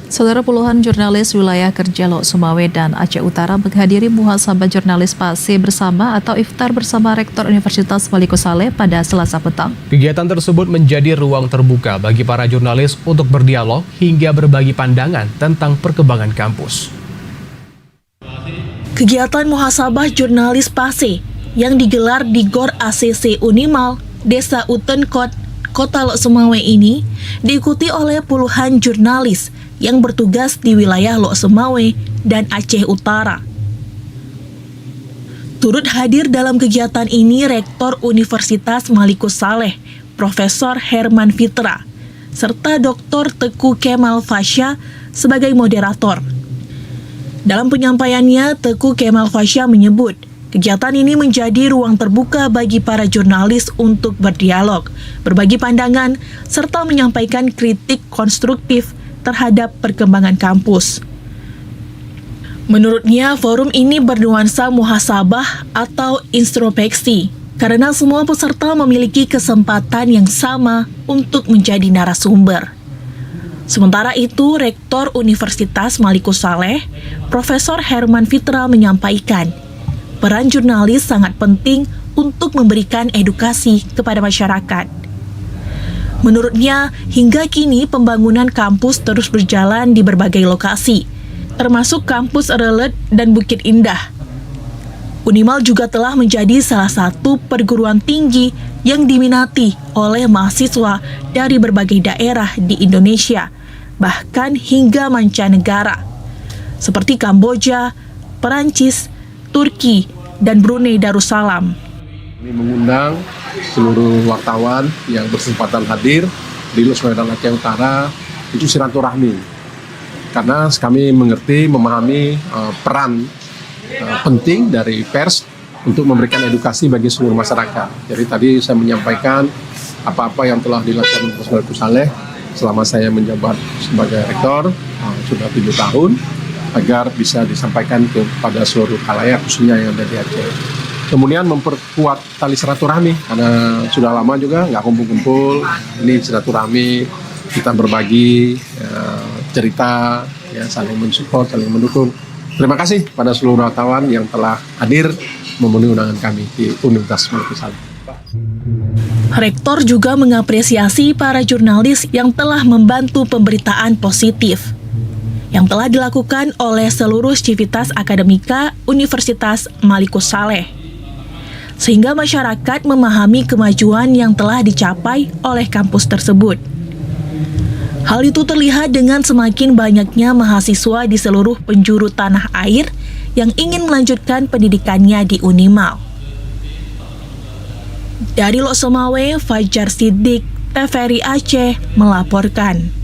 Saudara, puluhan jurnalis wilayah kerja Lok Sumawe dan Aceh Utara menghadiri muhasabah jurnalis PASE bersama atau iftar bersama Rektor Universitas Maliko Saleh pada Selasa petang. Kegiatan tersebut menjadi ruang terbuka bagi para jurnalis untuk berdialog hingga berbagi pandangan tentang perkembangan kampus. Kegiatan muhasabah jurnalis PASE yang digelar di GOR ACC Unimal, Desa Utenkot, Kota Lok Sumawe ini diikuti oleh puluhan jurnalis yang bertugas di wilayah Lok Sumawe dan Aceh Utara. Turut hadir dalam kegiatan ini Rektor Universitas Maliko Saleh, Profesor Herman Fitra, serta Dr. Teku Kemal Fasya sebagai moderator. Dalam penyampaiannya, Teku Kemal Fasya menyebut, kegiatan ini menjadi ruang terbuka bagi para jurnalis untuk berdialog, berbagi pandangan, serta menyampaikan kritik konstruktif terhadap perkembangan kampus. Menurutnya, forum ini bernuansa muhasabah atau introspeksi, karena semua peserta memiliki kesempatan yang sama untuk menjadi narasumber. Sementara itu, Rektor Universitas Maliko Saleh, Profesor Herman Fitra menyampaikan, peran jurnalis sangat penting untuk memberikan edukasi kepada masyarakat. Menurutnya, hingga kini pembangunan kampus terus berjalan di berbagai lokasi, termasuk kampus Relet dan Bukit Indah. Unimal juga telah menjadi salah satu perguruan tinggi yang diminati oleh mahasiswa dari berbagai daerah di Indonesia, bahkan hingga mancanegara, seperti Kamboja, Perancis, Turki, dan Brunei Darussalam. Ini mengundang seluruh wartawan yang berkesempatan hadir di Lok Sumawe dan Aceh Utara itu silaturahmi. Karena kami mengerti, memahami peran penting dari pers untuk memberikan edukasi bagi seluruh masyarakat. Jadi tadi saya menyampaikan apa-apa yang telah dilakukan Universitas Maliko Saleh selama saya menjabat sebagai rektor sudah 7 tahun agar bisa disampaikan kepada seluruh khalayak khususnya yang ada di Aceh. Kemudian memperkuat tali silaturahmi karena sudah lama juga nggak kumpul-kumpul. Ini silaturahmi, kita berbagi cerita, ya, saling mensupport, saling mendukung. Terima kasih pada seluruh wartawan yang telah hadir memenuhi undangan kami di Universitas Maliko Saleh. Rektor juga mengapresiasi para jurnalis yang telah membantu pemberitaan positif yang telah dilakukan oleh seluruh sivitas akademika Universitas Maliko Saleh, sehingga masyarakat memahami kemajuan yang telah dicapai oleh kampus tersebut. Hal itu terlihat dengan semakin banyaknya mahasiswa di seluruh penjuru tanah air yang ingin melanjutkan pendidikannya di Unimal. Dari Lok Sumawe, Fajar Siddiq, TVRI Aceh melaporkan.